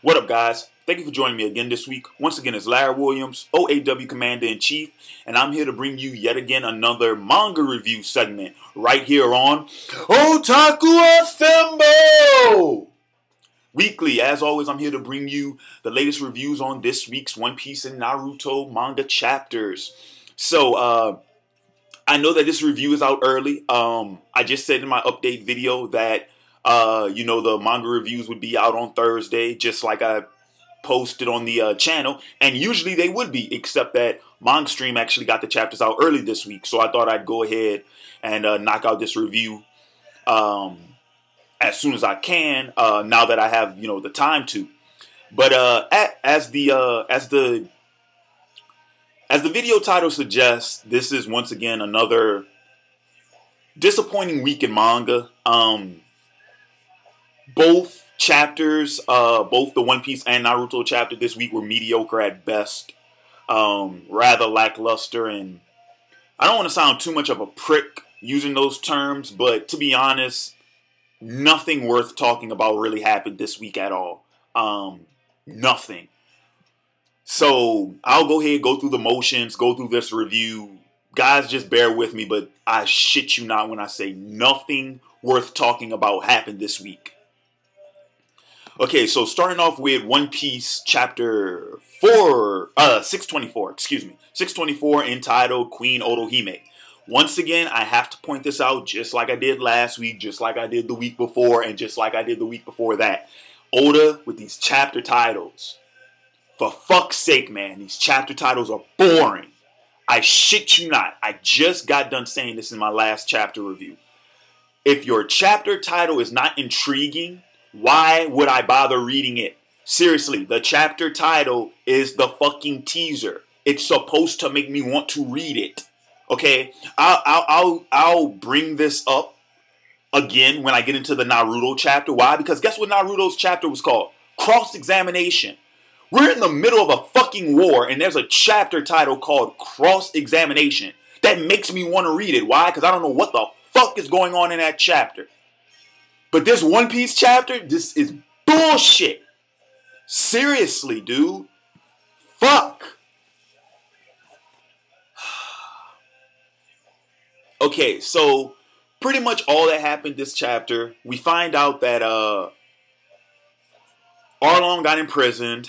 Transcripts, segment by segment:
What up, guys? Thank you for joining me again this week. Once again, it's Larry Williams, OAW Commander-in-Chief, and I'm here to bring you yet again another manga review segment right here on Otaku Assemble! Weekly, as always, I'm here to bring you the latest reviews on this week's One Piece and Naruto manga chapters. So, I know that this review is out early. I just said in my update video that the manga reviews would be out on Thursday, just like I posted on the channel. And usually they would be, except that Manga Stream actually got the chapters out early this week. So I thought I'd go ahead and knock out this review as soon as I can, now that I have, the time to. But as the video title suggests, this is once again another disappointing week in manga. Both chapters, both the One Piece and Naruto chapter this week were mediocre at best. Rather lackluster, and I don't want to sound too much of a prick using those terms, but to be honest, nothing worth talking about really happened this week at all. Nothing. So I'll go ahead, go through the motions, go through this review. Guys, just bear with me, but I shit you not when I say nothing worth talking about happened this week. Okay, so starting off with One Piece chapter 624, 624, entitled Queen Otohime. Once again, I have to point this out, just like I did last week, just like I did the week before, and just like I did the week before that. Oda with these chapter titles. For fuck's sake, man, these chapter titles are boring. I shit you not. I just got done saying this in my last chapter review. If your chapter title is not intriguing, why would I bother reading it? Seriously, the chapter title is the fucking teaser. It's supposed to make me want to read it. Okay, I'll bring this up again when I get into the Naruto chapter. Why? Because guess what Naruto's chapter was called? Cross-examination. We're in the middle of a fucking war, and there's a chapter title called Cross-examination. That makes me want to read it. Why? Because I don't know what the fuck is going on in that chapter. But this One Piece chapter, this is bullshit. Seriously, dude. Fuck. Okay, so pretty much all that happened this chapter, we find out that Arlong got imprisoned,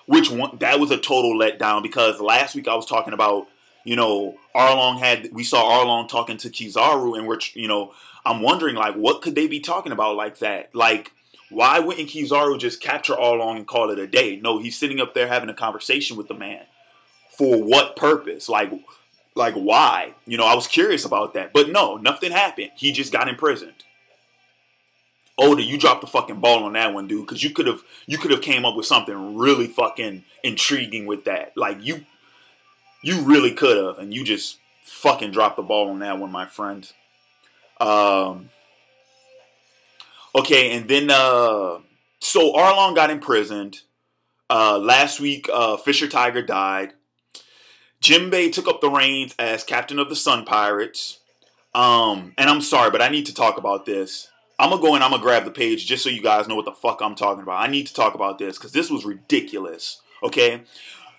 that was a total letdown, because last week I was talking about, we saw Arlong talking to Kizaru, and I'm wondering, like, what could they be talking about like that? Like, why wouldn't Kizaru just capture Arlong and call it a day? No, he's sitting up there having a conversation with the man. For what purpose? Like why? I was curious about that. But no, nothing happened. He just got imprisoned. Oda, you dropped the fucking ball on that one, dude. Because you could have came up with something really fucking intriguing with that. Like, you really could have. And you just fucking dropped the ball on that one, my friend. Okay, and then, so Arlong got imprisoned. Last week, Fisher Tiger died. Jinbei took up the reins as captain of the Sun Pirates. And I'm sorry, but I need to talk about this. I'm going to go and I'm going to grab the page just so you guys know what the fuck I'm talking about. I need to talk about this because this was ridiculous. Okay?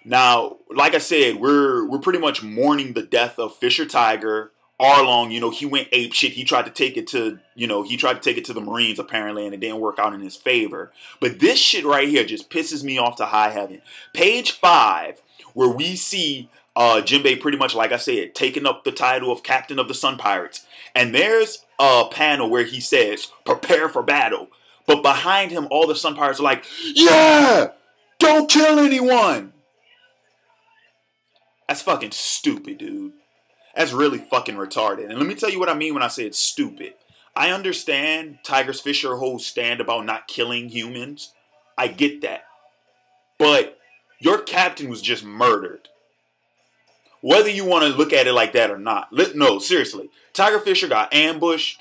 Now, like I said, we're pretty much mourning the death of Fisher Tiger. Arlong, he went ape shit. He tried to take it to, the Marines apparently, and it didn't work out in his favor. But this shit right here just pisses me off to high heaven. Page 5, where we see Jinbei pretty much, like I said, taking up the title of Captain of the Sun Pirates. And there's a panel where he says, prepare for battle. But behind him, all the Sun Pirates are like, yeah, don't kill anyone. That's fucking stupid, dude. That's really fucking retarded. And let me tell you what I mean when I say it's stupid. I understand Tiger's Fisher whole stand about not killing humans. I get that. But your captain was just murdered. Whether you want to look at it like that or not. No, seriously. Tiger Fisher got ambushed.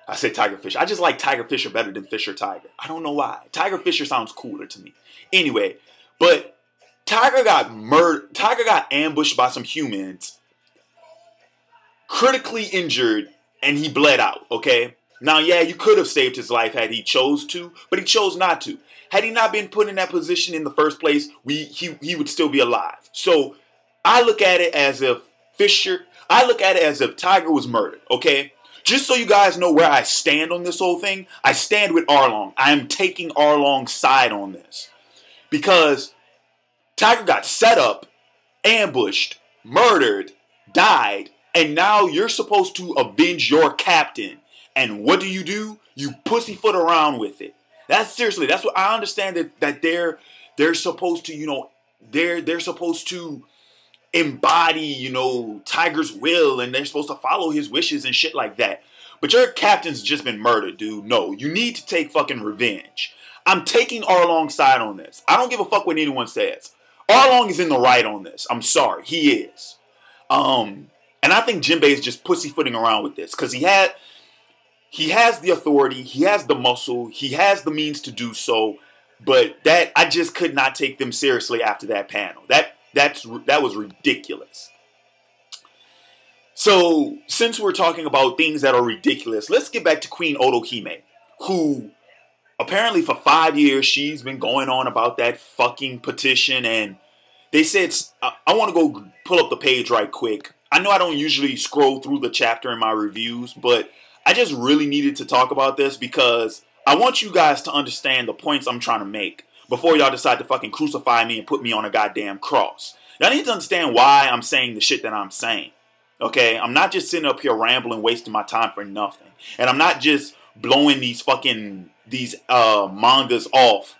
I said Tiger Fisher. I just like Tiger Fisher better than Fisher Tiger. I don't know why. Tiger Fisher sounds cooler to me. Anyway, but Tiger got murdered. Tiger got ambushed by some humans. Critically injured, and he bled out, okay? Now, yeah, you could have saved his life had he chose to, but he chose not to. Had he not been put in that position in the first place, he would still be alive. So I look at it as if Tiger was murdered, okay? Just so you guys know where I stand on this whole thing, I stand with Arlong. I am taking Arlong's side on this. Because Tiger got set up, ambushed, murdered, died, and now you're supposed to avenge your captain. And what do? You pussyfoot around with it. That's what I understand that they're supposed to, they're supposed to embody, Tiger's will, and they're supposed to follow his wishes and shit like that. But your captain's just been murdered, dude. No, you need to take fucking revenge. I'm taking Arlong's side on this. I don't give a fuck what anyone says. Arlong is in the right on this. I'm sorry, he is. And I think Jinbei is just pussyfooting around with this because he has the authority, he has the muscle, he has the means to do so. But I just could not take them seriously after that panel. That was ridiculous. So, since we're talking about things that are ridiculous, let's get back to Queen Otohime, who apparently for 5 years she's been going on about that fucking petition, and they said, I want to go pull up the page right quick. I know I don't usually scroll through the chapter in my reviews, but I just really needed to talk about this because I want you guys to understand the points I'm trying to make before y'all decide to fucking crucify me and put me on a goddamn cross. Y'all need to understand why I'm saying the shit that I'm saying. Okay? I'm not just sitting up here rambling, wasting my time for nothing. And I'm not just blowing these mangas off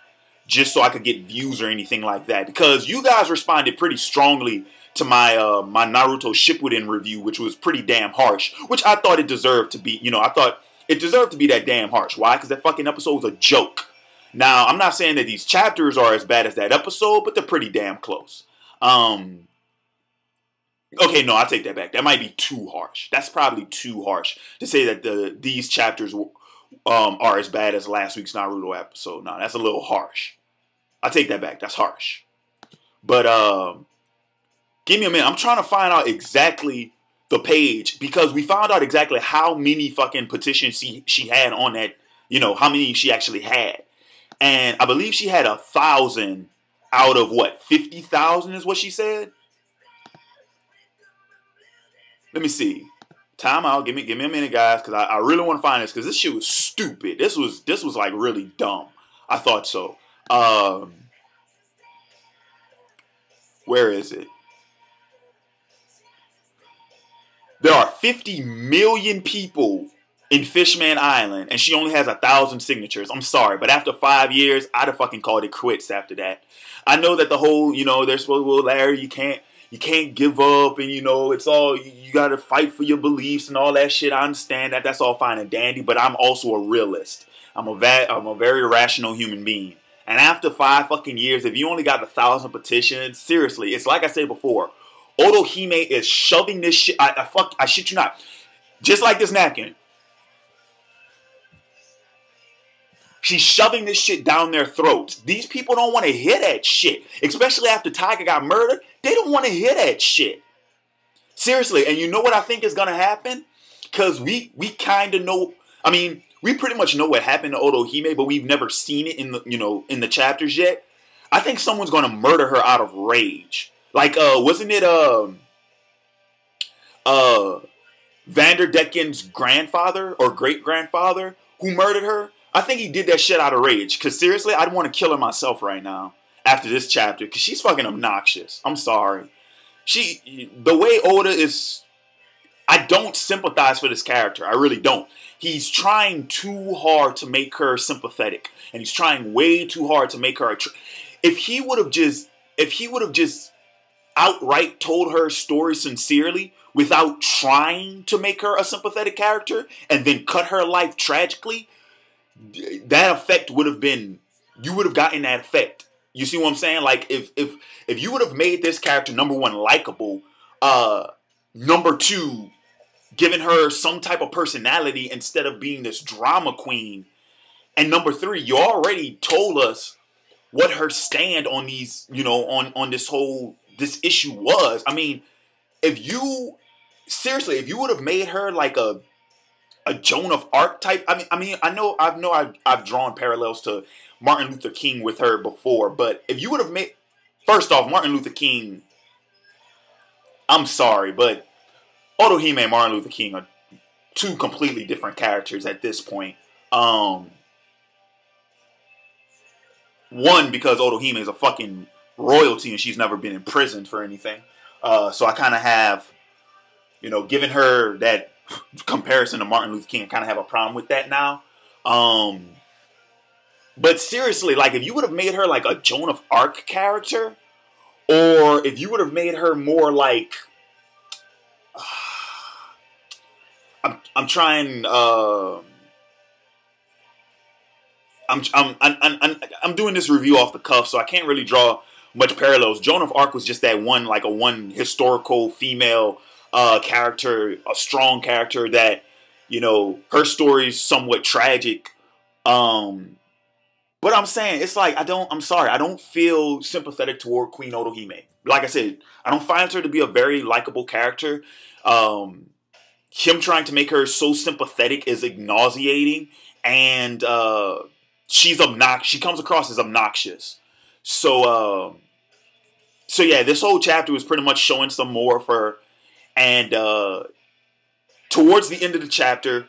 just so I could get views or anything like that. Because you guys responded pretty strongly to my my Naruto Shippuden review, which was pretty damn harsh. Which I thought it deserved to be, I thought it deserved to be that damn harsh. Why? Because that fucking episode was a joke. Now, I'm not saying that these chapters are as bad as that episode, but they're pretty damn close. Okay, no, I take that back. That might be too harsh. That's probably too harsh to say that these chapters are as bad as last week's Naruto episode. No, that's a little harsh. I take that back. That's harsh. But give me a minute. I'm trying to find out exactly the page because we found out exactly how many fucking petitions she had on that. How many she actually had, and I believe she had 1,000 out of what 50,000 is what she said. Let me see. Time out. Give me a minute, guys, because I really want to find this because this shit was stupid. This was like really dumb. I thought so. Where is it? There are 50 million people in Fishman Island, and she only has 1,000 signatures. I'm sorry, but after 5 years, I'd have fucking called it quits after that. I know that the whole, they're supposed to, well, Larry, you can't give up, and it's all, you gotta fight for your beliefs and all that shit. I understand that. That's all fine and dandy, but I'm also a realist. I'm a very rational human being. And after 5 fucking years, if you only got 1,000 petitions, seriously, it's like I said before, Otohime is shoving this shit. I shit you not. Just like this napkin. She's shoving this shit down their throats. These people don't want to hear that shit. Especially after Tiger got murdered. They don't want to hear that shit. Seriously. And you know what I think is going to happen? Because we kind of know. I mean, we pretty much know what happened to Otohime, but we've never seen it in the in the chapters yet. I think someone's going to murder her out of rage. Like, wasn't it Vanderdecken's grandfather or great-grandfather who murdered her? I think he did that shit out of rage. Because seriously, I'd want to kill her myself right now after this chapter. Because she's fucking obnoxious. I'm sorry. The way Oda is, I don't sympathize for this character. I really don't. He's trying too hard to make her sympathetic. And he's trying way too hard to make her if he would have just outright told her story sincerely without trying to make her a sympathetic character and then cut her life tragically, that effect would have been, you would have gotten that effect. You see what I'm saying? Like if you would have made this character, number one, likable, number two, given her some type of personality instead of being this drama queen, and number three, you already told us what her stand on these, on this issue was. I mean, if you would have made her like a Joan of Arc type. I've drawn parallels to Martin Luther King with her before, but if you would have made, first off, Martin Luther King, I'm sorry, but Otohime and Martin Luther King are two completely different characters at this point. One, because Otohime is a fucking royalty and she's never been imprisoned for anything. So I kind of have, given her that comparison to Martin Luther King, I kind of have a problem with that now. But seriously, like, if you would have made her like a Joan of Arc character, or if you would have made her more like, I'm trying. I'm doing this review off the cuff, so I can't really draw much parallels. Joan of Arc was just that one, like a one historical female character, a strong character that, her story is somewhat tragic. But I'm saying, it's like, I'm sorry, I don't feel sympathetic toward Queen Otohime. Like I said, I don't find her to be a very likable character. Him trying to make her so sympathetic is nauseating, and she's obnoxious. She comes across as obnoxious. So yeah, this whole chapter was pretty much showing some more of her. And towards the end of the chapter,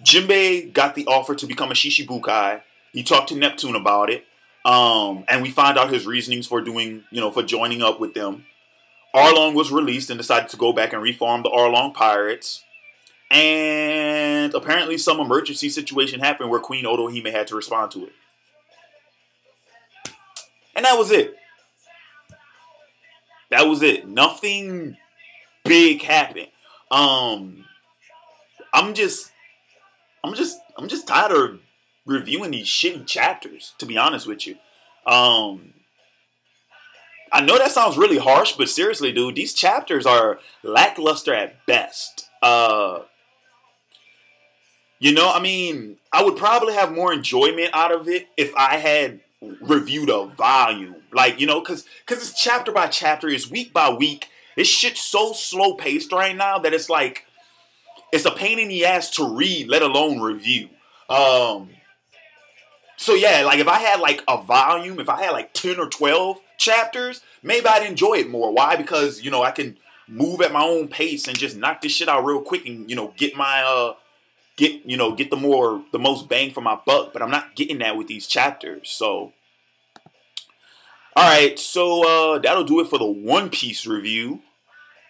Jinbei got the offer to become a Shishibukai. He talked to Neptune about it. And we find out his reasonings for for joining up with them. Arlong was released and decided to go back and reform the Arlong Pirates. And apparently some emergency situation happened where Queen Otohime had to respond to it. And that was it. That was it. Nothing big happened. I'm just tired of reviewing these shitty chapters, to be honest with you. I know that sounds really harsh, but seriously, dude, these chapters are lackluster at best. I would probably have more enjoyment out of it if I had reviewed a volume. Like, because it's chapter by chapter, it's week by week. This shit's so slow paced right now that it's like, it's a pain in the ass to read, let alone review. So yeah, like if I had like a volume, if I had like 10 or 12 chapters, maybe I'd enjoy it more. Why? Because, I can move at my own pace and just knock this shit out real quick and, get my, get the most bang for my buck. But I'm not getting that with these chapters. So, all right. So, that'll do it for the One Piece review.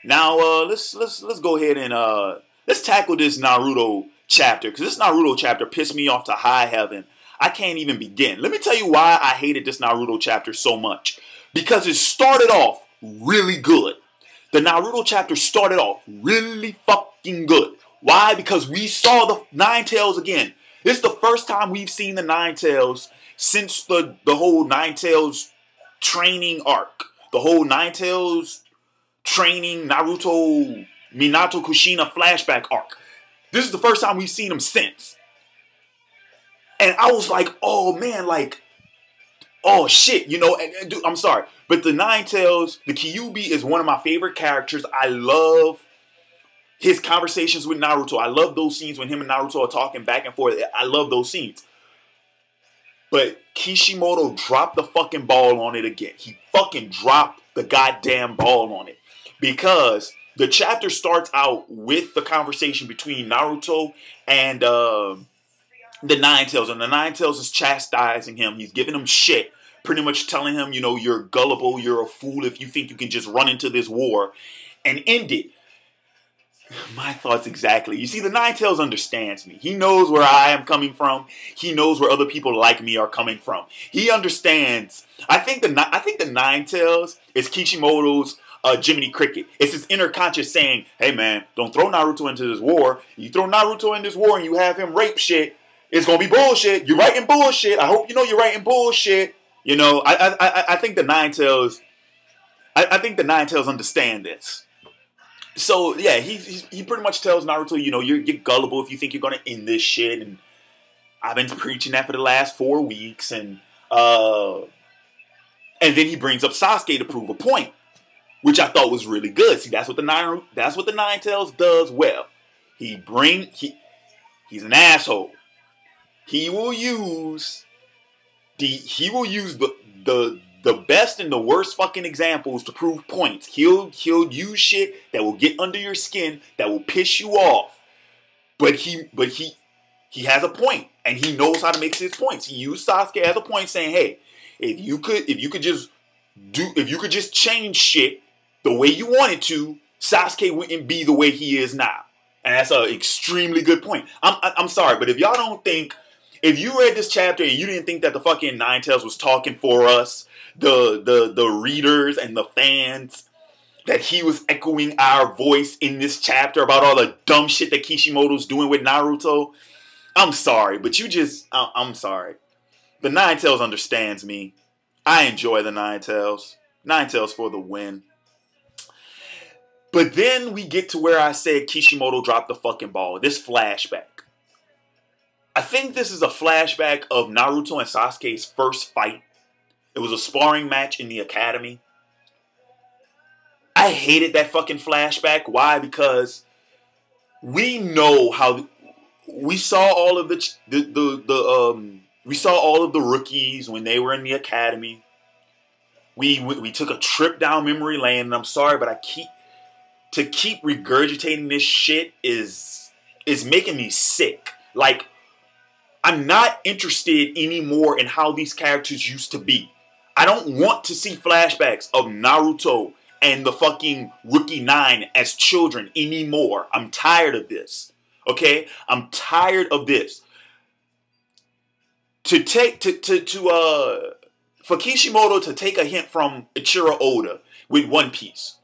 Now, let's go ahead and, let's tackle this Naruto chapter. Because this Naruto chapter pissed me off to high heaven. I can't even begin. Let me tell you why I hated this Naruto chapter so much. Because it started off really good. The Naruto chapter started off really fucking good. Why? Because we saw the Nine Tails again. This is the first time we've seen the Nine Tails since the whole Nine Tails training arc. The whole Nine Tails training Naruto Minato Kushina flashback arc. This is the first time we've seen him since. And I was like, oh man, like, oh shit, and dude, I'm sorry. But the Nine Tails, the Kyuubi is one of my favorite characters. I love his conversations with Naruto. I love those scenes when him and Naruto are talking back and forth. I love those scenes. But Kishimoto dropped the fucking ball on it again. He fucking dropped the goddamn ball on it. Because the chapter starts out with the conversation between Naruto and the Nine Tails, and the Nine Tails is chastising him. He's giving him shit, pretty much telling him, you're gullible, you're a fool if you think you can just run into this war and end it. My thoughts exactly. You see, the Nine Tails understands me. He knows where I am coming from. He knows where other people like me are coming from. He understands. I think the Nine Tails is Kishimoto's Jiminy Cricket. It's his inner conscious saying, hey man, don't throw Naruto into this war. You throw Naruto in this war and you have him rape shit, it's gonna be bullshit. You're writing bullshit. I hope you know you're writing bullshit. I think the Nine Tails. I think the Nine Tails understand this. So yeah, he pretty much tells Naruto, you're gullible if you think you're gonna end this shit. And I've been preaching that for the last 4 weeks, and then he brings up Sasuke to prove a point, which I thought was really good. See, that's what the Nine Tails does well. He's an asshole. He will use the best and the worst fucking examples to prove points. He'll use shit that will get under your skin, that will piss you off. But he has a point, and he knows how to make his points. He used Sasuke as a point, saying, "Hey, if you could just change shit the way you wanted to, Sasuke wouldn't be the way he is now." And that's an extremely good point. I'm sorry, but if y'all don't think, if you read this chapter and you didn't think that the fucking Ninetales was talking for us, the readers and the fans, that he was echoing our voice in this chapter about all the dumb shit that Kishimoto's doing with Naruto, I'm sorry, but I'm sorry. The Ninetales understands me. I enjoy the Ninetales. Ninetales for the win. But then we get to where I said Kishimoto dropped the fucking ball. This flashback. I think this is a flashback of Naruto and Sasuke's first fight. It was a sparring match in the academy. I hated that fucking flashback. Why? Because we know how we saw all of we saw all of the rookies when they were in the academy. We took a trip down memory lane, and I'm sorry, but to keep regurgitating this shit is making me sick. Like, I'm not interested anymore in how these characters used to be. I don't want to see flashbacks of Naruto and the fucking Rookie 9 as children anymore. I'm tired of this. Okay? I'm tired of this. For Kishimoto to take a hint from Ichiro Oda with One Piece.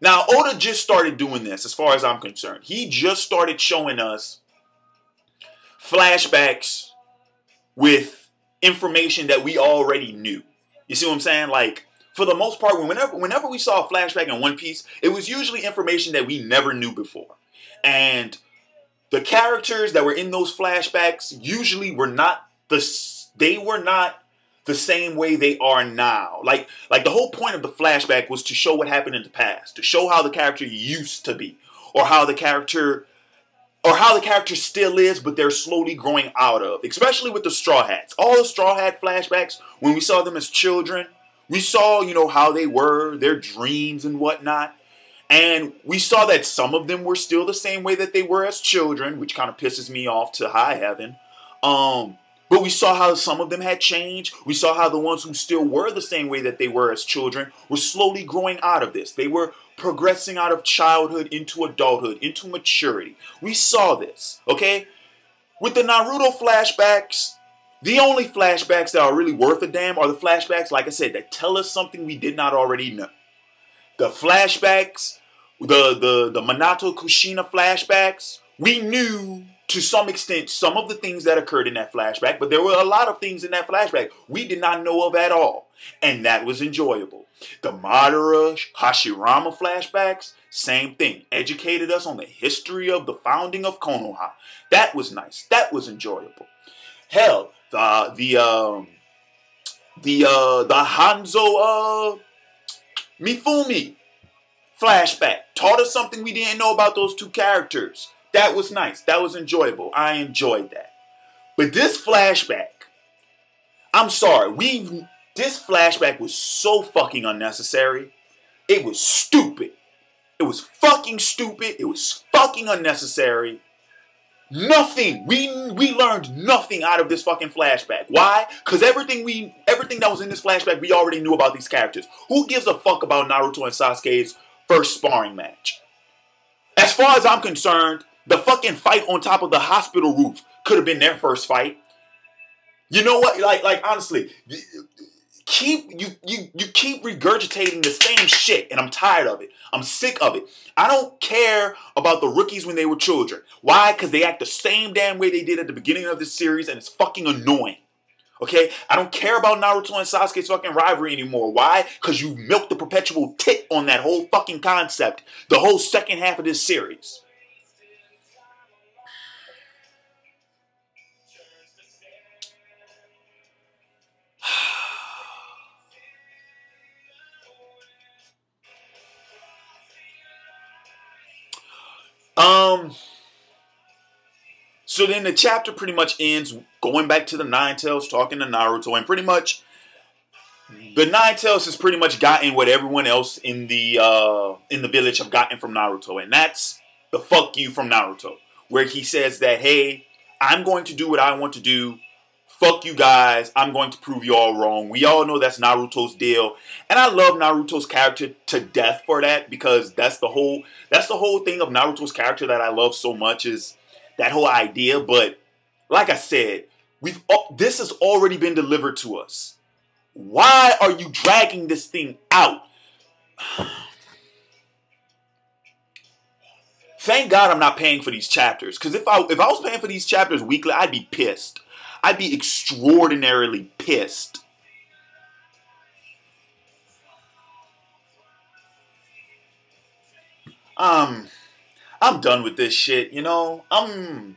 Now, Oda just started doing this, as far as I'm concerned. He just started showing us flashbacks with information that we already knew. You see what I'm saying? Like, for the most part, whenever we saw a flashback in One Piece, it was usually information that we never knew before. And the characters that were in those flashbacks usually were not the same way they are now. Like the whole point of the flashback was to show what happened in the past, to show how the character used to be, or how the character still is, but they're slowly growing out of. Especially with the Straw Hats. All the Straw Hat flashbacks, when we saw them as children, we saw, how they were, their dreams and whatnot. And we saw that some of them were still the same way that they were as children, which kind of pisses me off to high heaven. But we saw how some of them had changed. We saw how the ones who still were the same way that they were as children were slowly growing out of this. They were progressing out of childhood into adulthood, into maturity. We saw this, okay? With the Naruto flashbacks, the only flashbacks that are really worth a damn are the flashbacks, like I said, that tell us something we did not already know. The flashbacks, the Minato Kushina flashbacks, we knew to some extent some of the things that occurred in that flashback, but there were a lot of things in that flashback we did not know of at all, and that was enjoyable. The Madara Hashirama flashbacks, same thing, educated us on the history of the founding of Konoha. That was nice. That was enjoyable. Hell, the Hanzo Mifumi flashback taught us something we didn't know about those two characters. That was nice. That was enjoyable. I enjoyed that. But this flashback, I'm sorry, this flashback was so fucking unnecessary. It was stupid. It was fucking stupid. It was fucking unnecessary. Nothing. We learned nothing out of this fucking flashback. Why? Because everything that was in this flashback, we already knew about these characters. Who gives a fuck about Naruto and Sasuke's first sparring match? As far as I'm concerned, the fucking fight on top of the hospital roof could have been their first fight. You know what? Like honestly, you keep regurgitating the same shit, and I'm tired of it. I'm sick of it. I don't care about the rookies when they were children. Why? Because they act the same damn way they did at the beginning of this series, and it's fucking annoying. Okay? I don't care about Naruto and Sasuke's fucking rivalry anymore. Why? Because you milked the perpetual tit on that whole fucking concept the whole second half of this series. So then the chapter pretty much ends going back to the Nine Tails talking to Naruto, and pretty much the Nine Tails has pretty much gotten what everyone else in the village have gotten from Naruto, and that's the fuck you from Naruto, where he says that, hey, I'm going to do what I want to do. Fuck you guys. I'm going to prove you all wrong. We all know that's Naruto's deal, and I love Naruto's character to death for that, because that's the whole thing of Naruto's character that I love so much, is that whole idea. But like I said, this has already been delivered to us. Why are you dragging this thing out? Thank God I'm not paying for these chapters, because if I was paying for these chapters weekly, I'd be pissed. I'd be extraordinarily pissed. I'm done with this shit, you know? I'm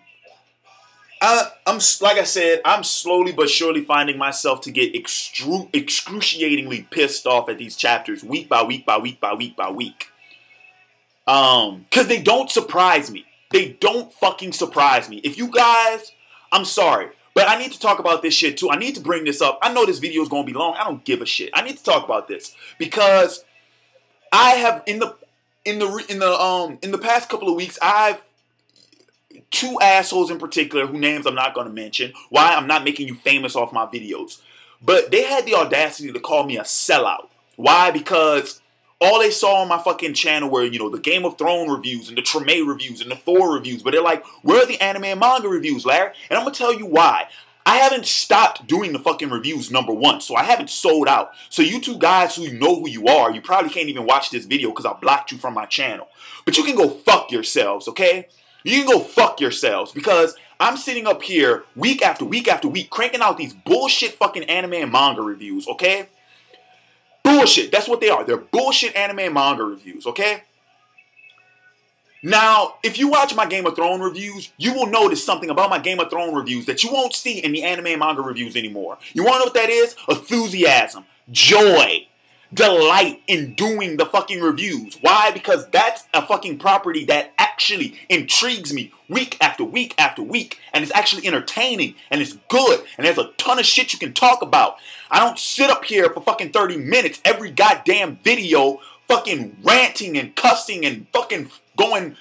like I said, I'm slowly but surely finding myself to get excruciatingly pissed off at these chapters week by week by week by week by week. Because they don't surprise me. They don't fucking surprise me. If you guys, I'm sorry, but I need to talk about this shit too. I need to bring this up. I know this video is going to be long. I don't give a shit. I need to talk about this because I have in the past couple of weeks, I've two assholes in particular, whose names I'm not going to mention, why I'm not making you famous off my videos. But they had the audacity to call me a sellout. Why? Because all they saw on my fucking channel were, you know, the Game of Thrones reviews and the Treme reviews and the Thor reviews. But they're like, where are the anime and manga reviews, Larry? And I'm going to tell you why. I haven't stopped doing the fucking reviews, number one. So I haven't sold out. So you two guys who know who you are, you probably can't even watch this video because I blocked you from my channel. But you can go fuck yourselves, okay? You can go fuck yourselves, because I'm sitting up here week after week after week cranking out these bullshit fucking anime and manga reviews, okay? Bullshit. That's what they are. They're bullshit anime and manga reviews, okay? Now, if you watch my Game of Thrones reviews, you will notice something about my Game of Thrones reviews that you won't see in the anime and manga reviews anymore. You want to know what that is? Enthusiasm. Joy. Delight in doing the fucking reviews. Why? Because that's a fucking property that actually intrigues me week after week after week, and it's actually entertaining, and it's good, and there's a ton of shit you can talk about. I don't sit up here for fucking 30 minutes every goddamn video fucking ranting and cussing and fucking going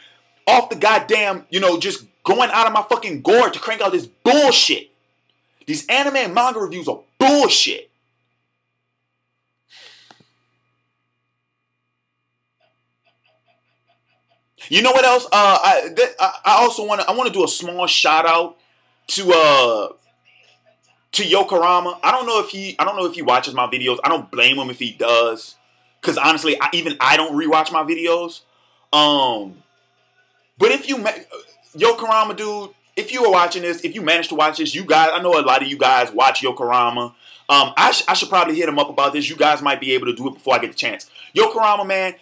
off the goddamn, you know, just going out of my fucking gourd to crank out this bullshit. These anime and manga reviews are bullshit. You know what else? I also want to do a small shout out to Yokorama. I don't know if he watches my videos. I don't blame him if he does, because honestly, I don't rewatch my videos. But if you Yokorama, dude, if you are watching this, if you manage to watch this, you guys, I know a lot of you guys watch Yokorama. I should probably hit him up about this. You guys might be able to do it before I get the chance. Yokorama, man,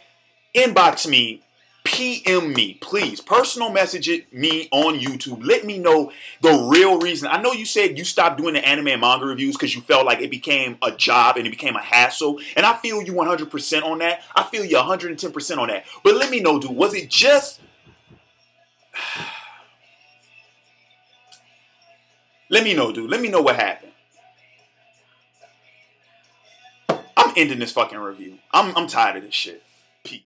inbox me. PM me, please. Personal message me on YouTube. Let me know the real reason. I know you said you stopped doing the anime and manga reviews because you felt like it became a job and it became a hassle. And I feel you 100% on that. I feel you 110% on that. But let me know, dude. Was it just... Let me know, dude. Let me know what happened. I'm ending this fucking review. I'm tired of this shit.